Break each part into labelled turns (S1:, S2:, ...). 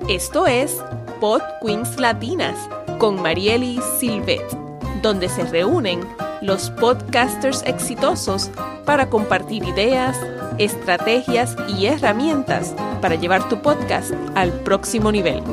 S1: Esto es Pod Queens Latinas con Mariely Silvet, donde se reúnen los podcasters exitosos para compartir ideas, estrategias y herramientas para llevar tu podcast al próximo nivel.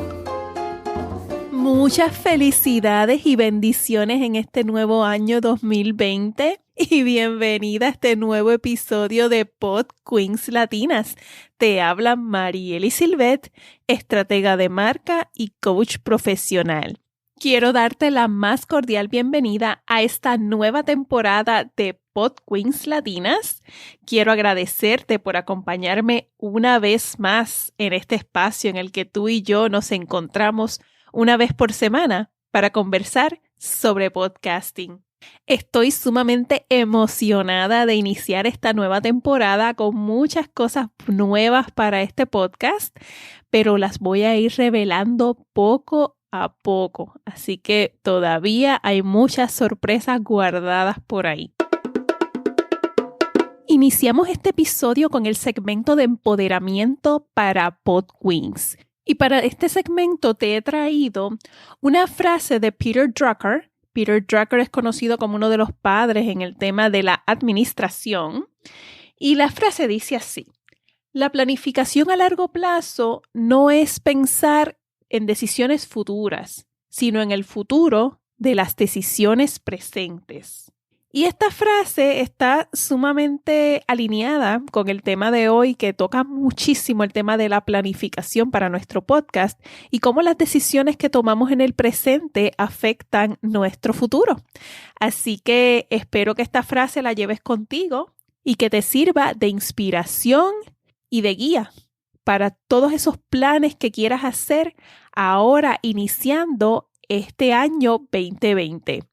S1: Muchas felicidades y bendiciones en este nuevo año 2020 y bienvenida a este nuevo episodio de Pod Queens Latinas. Te habla Mariely Silvet, estratega de marca y coach profesional. Quiero darte la más cordial bienvenida a esta nueva temporada de Pod Queens Latinas. Quiero agradecerte por acompañarme una vez más en este espacio en el que tú y yo nos encontramos una vez por semana para conversar sobre podcasting. Estoy sumamente emocionada de iniciar esta nueva temporada con muchas cosas nuevas para este podcast, pero las voy a ir revelando poco a poco, así que todavía hay muchas sorpresas guardadas por ahí. Iniciamos este episodio con el segmento de empoderamiento para Pod Queens. Y para este segmento te he traído una frase de Peter Drucker. Peter Drucker es conocido como uno de los padres en el tema de la administración. Y la frase dice así: la planificación a largo plazo no es pensar en decisiones futuras, sino en el futuro de las decisiones presentes. Y esta frase está sumamente alineada con el tema de hoy, que toca muchísimo el tema de la planificación para nuestro podcast y cómo las decisiones que tomamos en el presente afectan nuestro futuro. Así que espero que esta frase la lleves contigo y que te sirva de inspiración y de guía para todos esos planes que quieras hacer ahora iniciando este año 2020.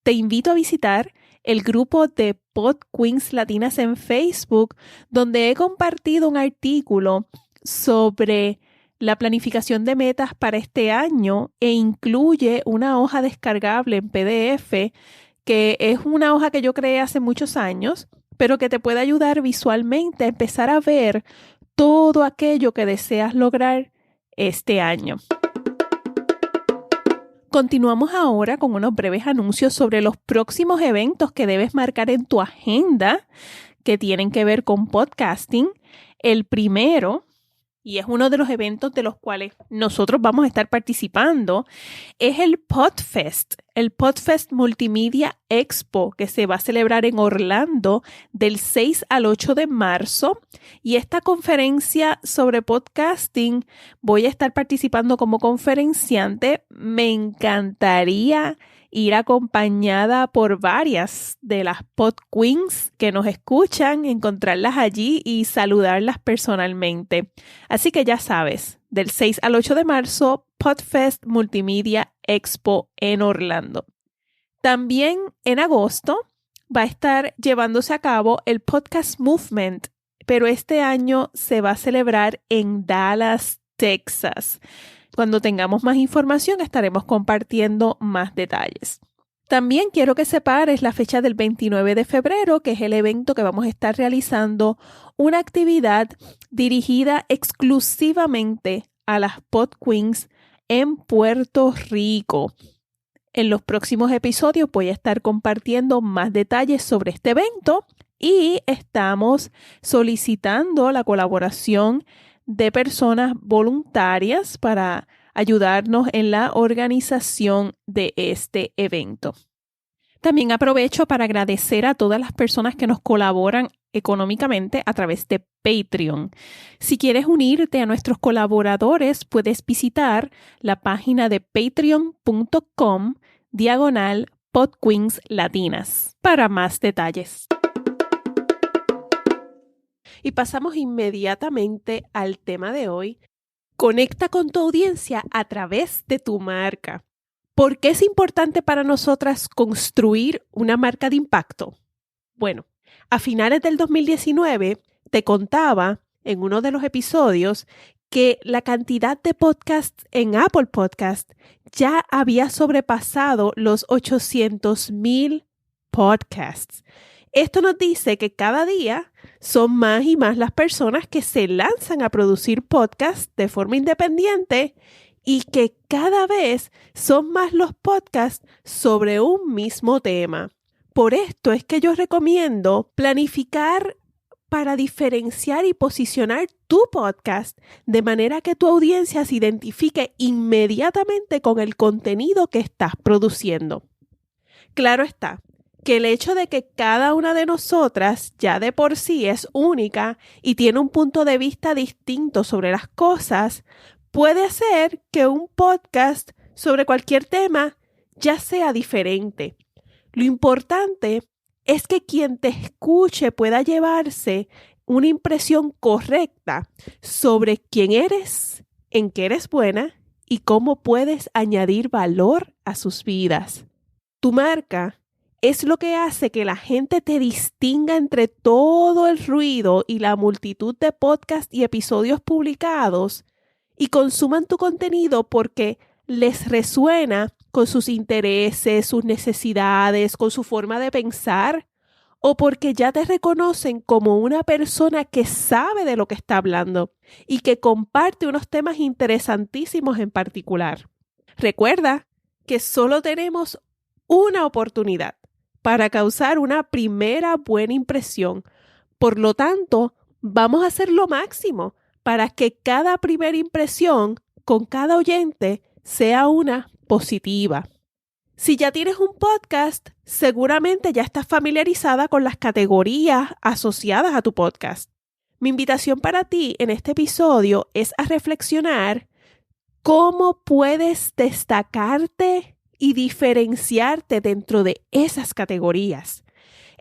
S1: Te invito a visitar el grupo de Pod Queens Latinas en Facebook, donde he compartido un artículo sobre la planificación de metas para este año e incluye una hoja descargable en PDF, que es una hoja que yo creé hace muchos años, pero que te puede ayudar visualmente a empezar a ver todo aquello que deseas lograr este año. Continuamos ahora con unos breves anuncios sobre los próximos eventos que debes marcar en tu agenda que tienen que ver con podcasting. El primero, y es uno de los eventos de los cuales nosotros vamos a estar participando, es el PodFest Multimedia Expo, que se va a celebrar en Orlando del 6 al 8 de marzo. Y esta conferencia sobre podcasting voy a estar participando como conferenciante. Me encantaría ir acompañada por varias de las Pod Queens que nos escuchan, encontrarlas allí y saludarlas personalmente. Así que ya sabes, del 6 al 8 de marzo, PodFest Multimedia Expo en Orlando. También en agosto va a estar llevándose a cabo el Podcast Movement, pero este año se va a celebrar en Dallas, Texas. Cuando tengamos más información estaremos compartiendo más detalles. También quiero que separes la fecha del 29 de febrero, que es el evento que vamos a estar realizando, una actividad dirigida exclusivamente a las Pod Queens en Puerto Rico. En los próximos episodios voy a estar compartiendo más detalles sobre este evento y estamos solicitando la colaboración de personas voluntarias para ayudarnos en la organización de este evento. También aprovecho para agradecer a todas las personas que nos colaboran económicamente a través de Patreon. Si quieres unirte a nuestros colaboradores, puedes visitar la página de patreon.com/PodQueensLatinas para más detalles. Y pasamos inmediatamente al tema de hoy. Conecta con tu audiencia a través de tu marca. ¿Por qué es importante para nosotras construir una marca de impacto? Bueno, a finales del 2019 te contaba en uno de los episodios que la cantidad de podcasts en Apple Podcast ya había sobrepasado los 800,000 podcasts. Esto nos dice que cada día Son más y más las personas que se lanzan a producir podcasts de forma independiente y que cada vez son más los podcasts sobre un mismo tema. Por esto es que yo recomiendo planificar para diferenciar y posicionar tu podcast de manera que tu audiencia se identifique inmediatamente con el contenido que estás produciendo. Claro está que el hecho de que cada una de nosotras ya de por sí es única y tiene un punto de vista distinto sobre las cosas, puede hacer que un podcast sobre cualquier tema ya sea diferente. Lo importante es que quien te escuche pueda llevarse una impresión correcta sobre quién eres, en qué eres buena y cómo puedes añadir valor a sus vidas. Tu marca es lo que hace que la gente te distinga entre todo el ruido y la multitud de podcasts y episodios publicados y consuman tu contenido porque les resuena con sus intereses, sus necesidades, con su forma de pensar, o porque ya te reconocen como una persona que sabe de lo que está hablando y que comparte unos temas interesantísimos en particular. Recuerda que solo tenemos una oportunidad para causar una primera buena impresión. Por lo tanto, vamos a hacer lo máximo para que cada primera impresión con cada oyente sea una positiva. Si ya tienes un podcast, seguramente ya estás familiarizada con las categorías asociadas a tu podcast. Mi invitación para ti en este episodio es a reflexionar cómo puedes destacarte y diferenciarte dentro de esas categorías.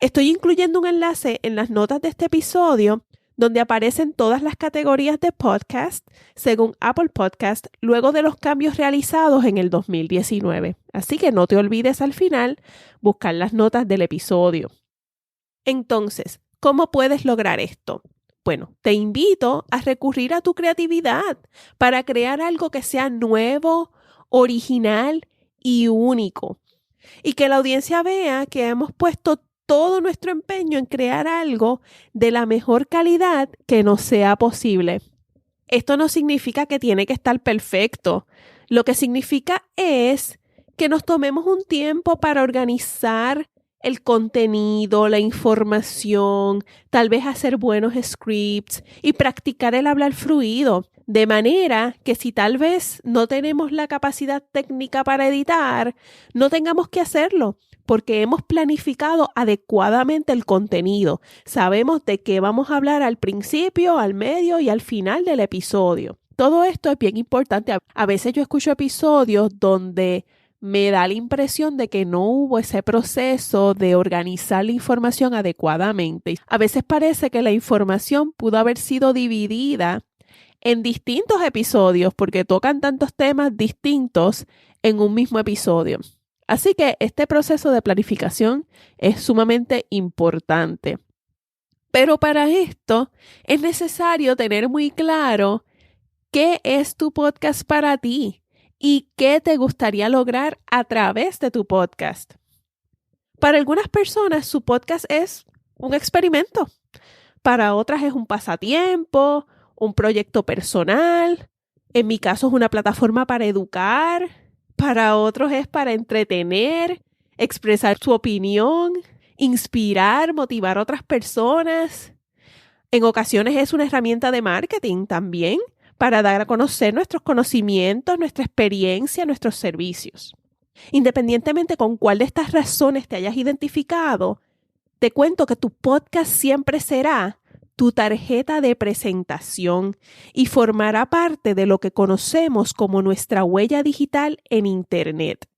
S1: Estoy incluyendo un enlace en las notas de este episodio donde aparecen todas las categorías de podcast según Apple Podcast luego de los cambios realizados en el 2019. Así que no te olvides al final buscar las notas del episodio. Entonces, ¿cómo puedes lograr esto? Bueno, te invito a recurrir a tu creatividad para crear algo que sea nuevo, original y único. Y que la audiencia vea que hemos puesto todo nuestro empeño en crear algo de la mejor calidad que nos sea posible. Esto no significa que tiene que estar perfecto. Lo que significa es que nos tomemos un tiempo para organizar el contenido, la información, tal vez hacer buenos scripts y practicar el hablar fluido, de manera que si tal vez no tenemos la capacidad técnica para editar, no tengamos que hacerlo, porque hemos planificado adecuadamente el contenido. Sabemos de qué vamos a hablar al principio, al medio y al final del episodio. Todo esto es bien importante. A veces yo escucho episodios donde me da la impresión de que no hubo ese proceso de organizar la información adecuadamente. A veces parece que la información pudo haber sido dividida en distintos episodios porque tocan tantos temas distintos en un mismo episodio. Así que este proceso de planificación es sumamente importante. Pero para esto es necesario tener muy claro qué es tu podcast para ti y qué te gustaría lograr a través de tu podcast. Para algunas personas, su podcast es un experimento. Para otras es un pasatiempo, un proyecto personal. En mi caso es una plataforma para educar. Para otros es para entretener, expresar su opinión, inspirar, motivar a otras personas. En ocasiones es una herramienta de marketing también para dar a conocer nuestros conocimientos, nuestra experiencia, nuestros servicios. Independientemente con cuál de estas razones te hayas identificado, te cuento que tu podcast siempre será tu tarjeta de presentación y formará parte de lo que conocemos como nuestra huella digital en Internet.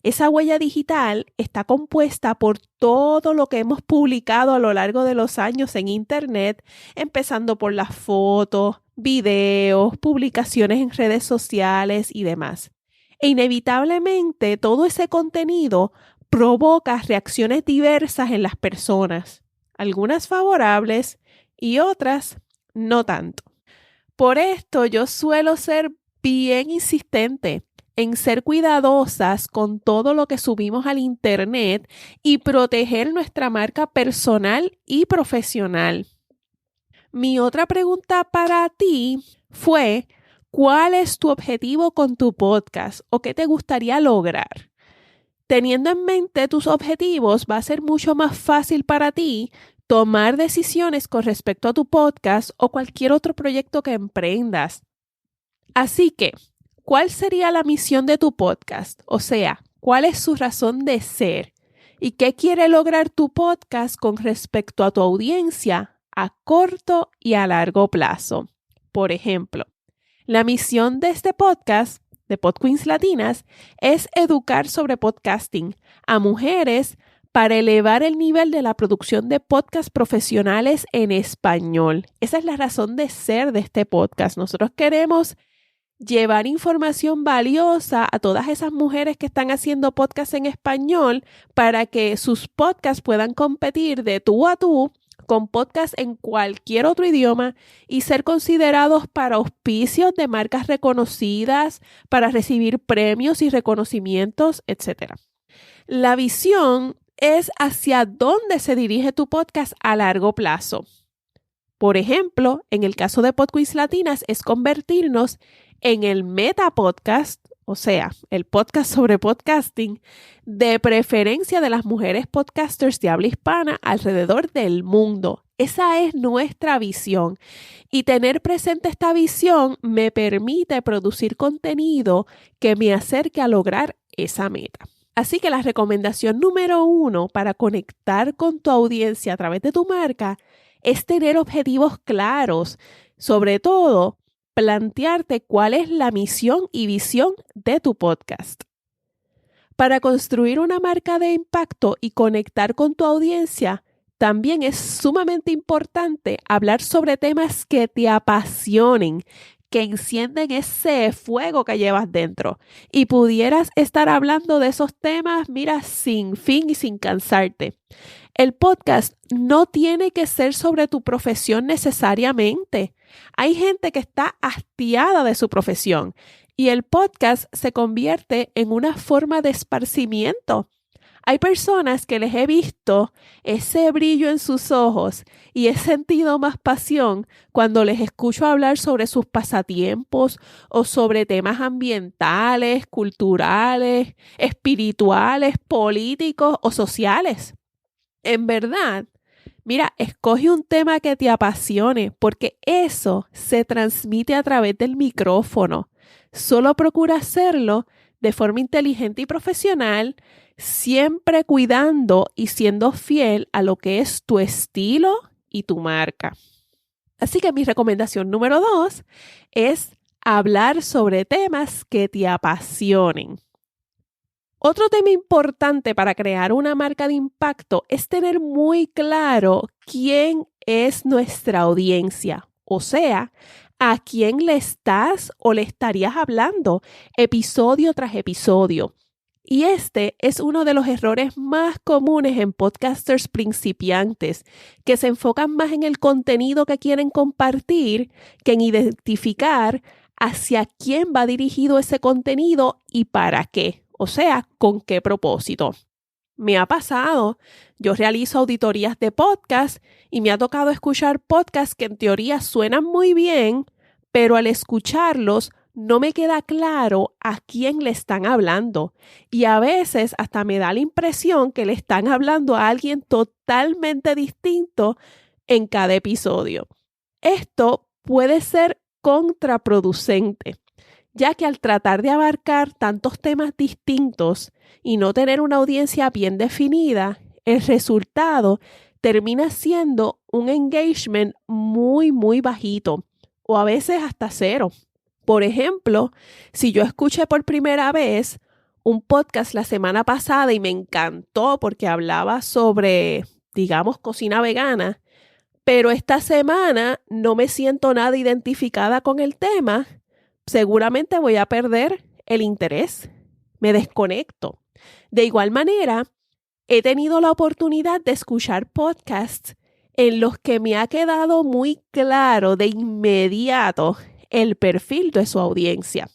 S1: Esa huella digital está compuesta por todo lo que hemos publicado a lo largo de los años en Internet, empezando por las fotos, videos, publicaciones en redes sociales y demás. E inevitablemente todo ese contenido provoca reacciones diversas en las personas, algunas favorables y otras no tanto. Por esto yo suelo ser bien insistente en ser cuidadosas con todo lo que subimos al Internet y proteger nuestra marca personal y profesional. Mi otra pregunta para ti fue, ¿cuál es tu objetivo con tu podcast o qué te gustaría lograr? Teniendo en mente tus objetivos, va a ser mucho más fácil para ti tomar decisiones con respecto a tu podcast o cualquier otro proyecto que emprendas. Así que, ¿cuál sería la misión de tu podcast? O sea, ¿cuál es su razón de ser? ¿Y qué quiere lograr tu podcast con respecto a tu audiencia a corto y a largo plazo? Por ejemplo, la misión de este podcast, de PodQueens Latinas, es educar sobre podcasting a mujeres para elevar el nivel de la producción de podcasts profesionales en español. Esa es la razón de ser de este podcast. Nosotros queremos llevar información valiosa a todas esas mujeres que están haciendo podcasts en español para que sus podcasts puedan competir de tú a tú con podcasts en cualquier otro idioma y ser considerados para auspicios de marcas reconocidas, para recibir premios y reconocimientos, etc. La visión es hacia dónde se dirige tu podcast a largo plazo. Por ejemplo, en el caso de PodQueens Latinas es convertirnos en el meta podcast, o sea, el podcast sobre podcasting, de preferencia de las mujeres podcasters de habla hispana alrededor del mundo. Esa es nuestra visión y tener presente esta visión me permite producir contenido que me acerque a lograr esa meta. Así que la recomendación número 1 para conectar con tu audiencia a través de tu marca es tener objetivos claros, sobre todo plantearte cuál es la misión y visión de tu podcast. Para construir una marca de impacto y conectar con tu audiencia, también es sumamente importante hablar sobre temas que te apasionen, que encienden ese fuego que llevas dentro. Y pudieras estar hablando de esos temas, mira, sin fin y sin cansarte. El podcast no tiene que ser sobre tu profesión necesariamente. Hay gente que está hastiada de su profesión y el podcast se convierte en una forma de esparcimiento. Hay personas que les he visto ese brillo en sus ojos y he sentido más pasión cuando les escucho hablar sobre sus pasatiempos o sobre temas ambientales, culturales, espirituales, políticos o sociales. En verdad, mira, escoge un tema que te apasione porque eso se transmite a través del micrófono. Solo procura hacerlo de forma inteligente y profesional, siempre cuidando y siendo fiel a lo que es tu estilo y tu marca. Así que mi recomendación número 2 es hablar sobre temas que te apasionen. Otro tema importante para crear una marca de impacto es tener muy claro quién es nuestra audiencia, o sea, a quién le estás o le estarías hablando episodio tras episodio. Y este es uno de los errores más comunes en podcasters principiantes, que se enfocan más en el contenido que quieren compartir que en identificar hacia quién va dirigido ese contenido y para qué. O sea, ¿con qué propósito? Me ha pasado. Yo realizo auditorías de podcast y me ha tocado escuchar podcasts que en teoría suenan muy bien, pero al escucharlos no me queda claro a quién le están hablando. Y a veces hasta me da la impresión que le están hablando a alguien totalmente distinto en cada episodio. Esto puede ser contraproducente, ya que al tratar de abarcar tantos temas distintos y no tener una audiencia bien definida, el resultado termina siendo un engagement muy bajito o a veces hasta cero. Por ejemplo, si yo escuché por primera vez un podcast la semana pasada y me encantó porque hablaba sobre, digamos, cocina vegana, pero esta semana no me siento nada identificada con el tema, seguramente voy a perder el interés, me desconecto. De igual manera, he tenido la oportunidad de escuchar podcasts en los que me ha quedado muy claro de inmediato el perfil de su audiencia.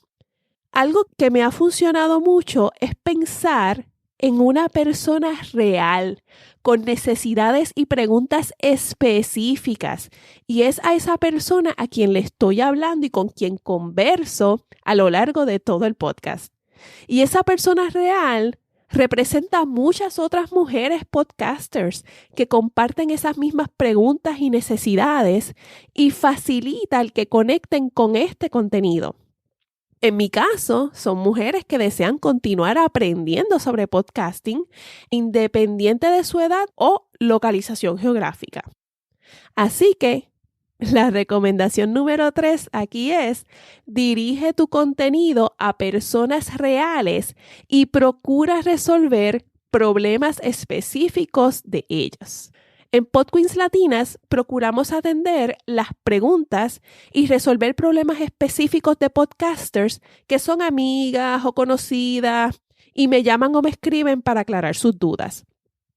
S1: Algo que me ha funcionado mucho es pensar
S2: en una persona real, con necesidades y preguntas específicas. Y es a esa persona a quien le estoy hablando y con quien converso a lo largo de todo el podcast. Y esa persona real representa a muchas otras mujeres podcasters que comparten esas mismas preguntas y necesidades y facilita el que conecten con este contenido. En mi caso, son mujeres que desean continuar aprendiendo sobre podcasting independiente de su edad o localización geográfica. Así que la recomendación número 3 aquí es: dirige tu contenido a personas reales y procura resolver problemas específicos de ellas. En PodQueens Latinas procuramos atender las preguntas y resolver problemas específicos de podcasters que son amigas o conocidas y me llaman o me escriben para aclarar sus dudas.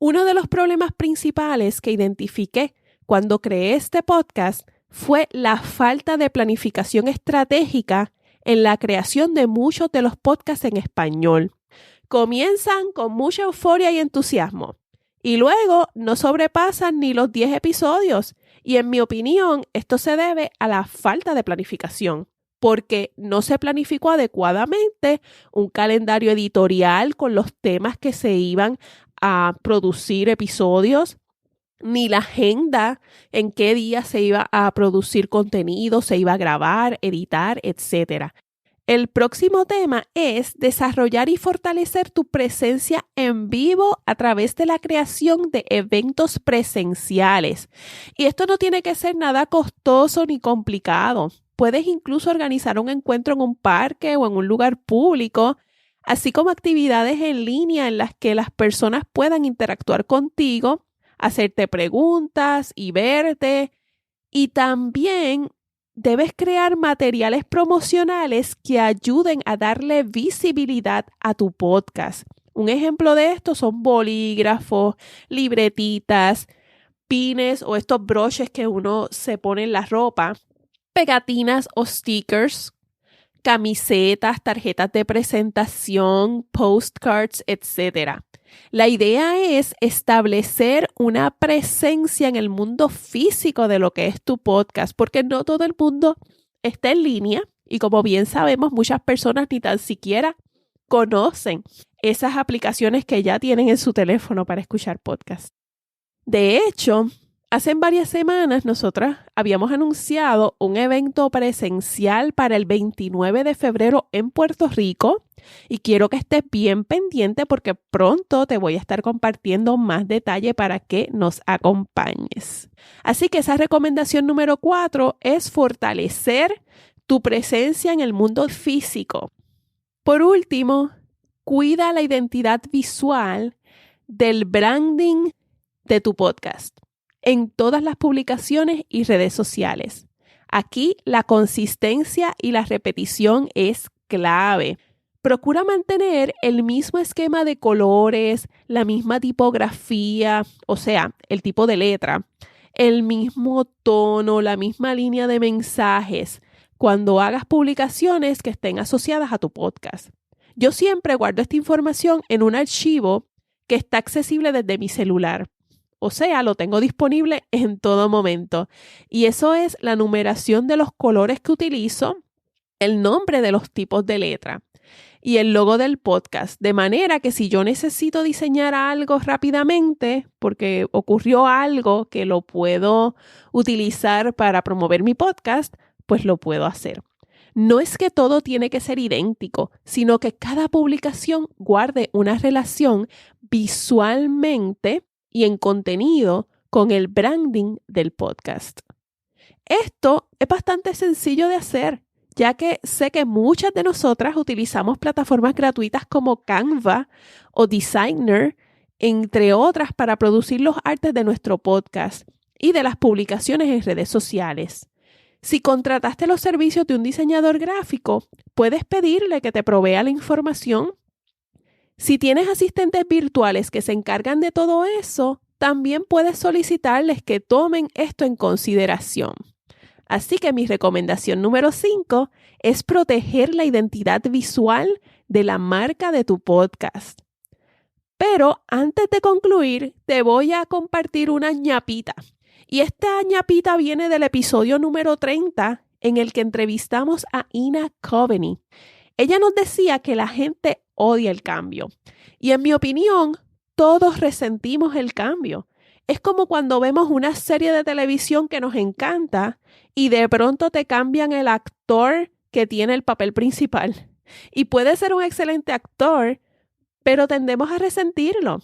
S2: Uno de los problemas principales que identifiqué cuando creé este podcast fue la falta de planificación estratégica en la creación de muchos de los podcasts en español. Comienzan con mucha euforia y entusiasmo y luego no sobrepasan ni los 10 episodios. Y en mi opinión, esto se debe a la falta de planificación, porque no se planificó adecuadamente un calendario editorial con los temas que se iban a producir episodios, ni la agenda en qué día se iba a producir contenido, se iba a grabar, editar, etc. El próximo tema es desarrollar y fortalecer tu presencia en vivo a través de la creación de eventos presenciales. Y esto no tiene que ser nada costoso ni complicado. Puedes incluso organizar un encuentro en un parque o en un lugar público, así como actividades en línea en las que las personas puedan interactuar contigo, hacerte preguntas y verte. Y también debes crear materiales promocionales que ayuden a darle visibilidad a tu podcast. Un ejemplo de esto son bolígrafos, libretitas, pines o estos broches que uno se pone en la ropa, pegatinas o stickers, camisetas, tarjetas de presentación, postcards, etc. La idea es establecer una presencia en el mundo físico de lo que es tu podcast, porque no todo el mundo está en línea y como bien sabemos, muchas personas ni tan siquiera conocen esas aplicaciones que ya tienen en su teléfono para escuchar podcast. De hecho, hace varias semanas nosotras habíamos anunciado un evento presencial para el 29 de febrero en Puerto Rico y quiero que estés bien pendiente porque pronto te voy a estar compartiendo más detalle para que nos acompañes. Así que esa recomendación número 4 es fortalecer tu presencia en el mundo físico. Por último, cuida la identidad visual del branding de tu podcast en todas las publicaciones y redes sociales. Aquí la consistencia y la repetición es clave. Procura mantener el mismo esquema de colores, la misma tipografía, o sea, el tipo de letra, el mismo tono, la misma línea de mensajes cuando hagas publicaciones que estén asociadas a tu podcast. Yo siempre guardo esta información en un archivo que está accesible desde mi celular. O sea, lo tengo disponible en todo momento. Y eso es la numeración de los colores que utilizo, el nombre de los tipos de letra y el logo del podcast. De manera que si yo necesito diseñar algo rápidamente, porque ocurrió algo que lo puedo utilizar para promover mi podcast, pues lo puedo hacer. No es que todo tiene que ser idéntico, sino que cada publicación guarde una relación visualmente y en contenido con el branding del podcast. Esto es bastante sencillo de hacer, ya que sé que muchas de nosotras utilizamos plataformas gratuitas como Canva o Designer, entre otras, para producir los artes de nuestro podcast y de las publicaciones en redes sociales. Si contrataste los servicios de un diseñador gráfico, puedes pedirle que te provea la información. Si tienes asistentes virtuales que se encargan de todo eso, también puedes solicitarles que tomen esto en consideración. Así que mi recomendación número 5 es proteger la identidad visual de la marca de tu podcast. Pero antes de concluir, te voy a compartir una ñapita. Y esta ñapita viene del episodio número 30, en el que entrevistamos a Ina Coveney. Ella nos decía que la gente odia el cambio. Y en mi opinión, todos resentimos el cambio. Es como cuando vemos una serie de televisión que nos encanta y de pronto te cambian el actor que tiene el papel principal. Y puede ser un excelente actor, pero tendemos a resentirlo.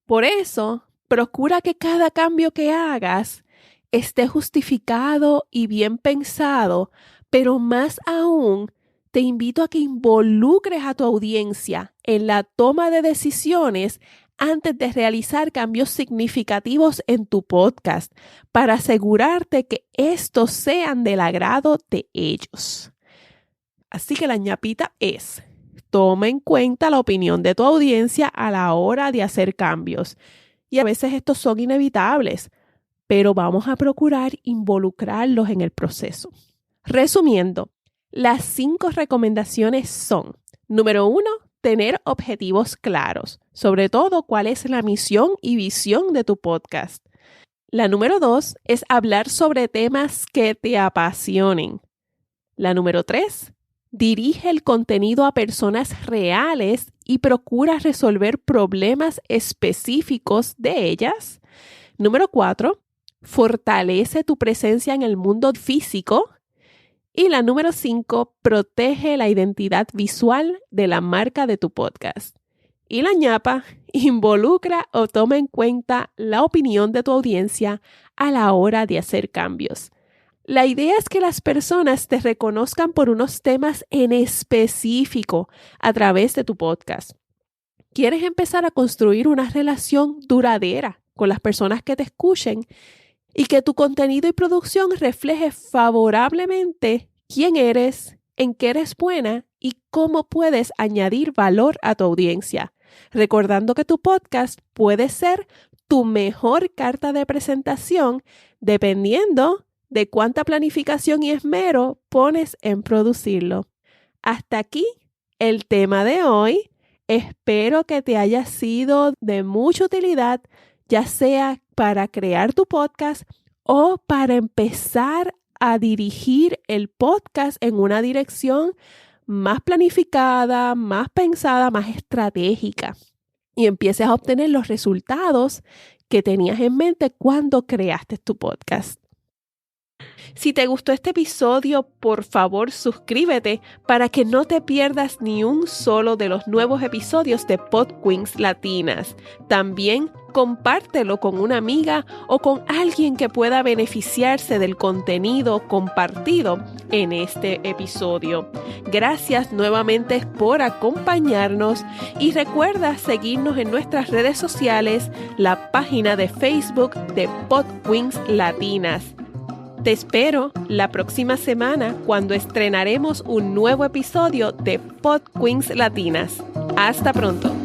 S2: Por eso, procura que cada cambio que hagas esté justificado y bien pensado, pero más aún, te invito a que involucres a tu audiencia en la toma de decisiones antes de realizar cambios significativos en tu podcast para asegurarte que estos sean del agrado de ellos. Así que la ñapita es: toma en cuenta la opinión de tu audiencia a la hora de hacer cambios. Y a veces estos son inevitables, pero vamos a procurar involucrarlos en el proceso. Resumiendo, las 5 recomendaciones son: número 1, tener objetivos claros, sobre todo cuál es la misión y visión de tu podcast. La número 2 es hablar sobre temas que te apasionen. La número 3, dirige el contenido a personas reales y procura resolver problemas específicos de ellas. Número 4, fortalece tu presencia en el mundo físico. Y la número 5, protege la identidad visual de la marca de tu podcast. Y la ñapa, involucra o toma en cuenta la opinión de tu audiencia a la hora de hacer cambios. La idea es que las personas te reconozcan por unos temas en específico a través de tu podcast. ¿Quieres empezar a construir una relación duradera con las personas que te escuchen y que tu contenido y producción refleje favorablemente quién eres, en qué eres buena y cómo puedes añadir valor a tu audiencia? Recordando que tu podcast puede ser tu mejor carta de presentación dependiendo de cuánta planificación y esmero pones en producirlo. Hasta aquí el tema de hoy. Espero que te haya sido de mucha utilidad, ya sea para crear tu podcast o para empezar a dirigir el podcast en una dirección más planificada, más pensada, más estratégica y empieces a obtener los resultados que tenías en mente cuando creaste tu podcast. Si te gustó este episodio, por favor suscríbete para que no te pierdas ni un solo de los nuevos episodios de Podqueens Latinas. También compártelo con una amiga o con alguien que pueda beneficiarse del contenido compartido en este episodio. Gracias nuevamente por acompañarnos y recuerda seguirnos en nuestras redes sociales, la página de Facebook de Podqueens Latinas. Te espero la próxima semana cuando estrenaremos un nuevo episodio de Podqueens Latinas. Hasta pronto.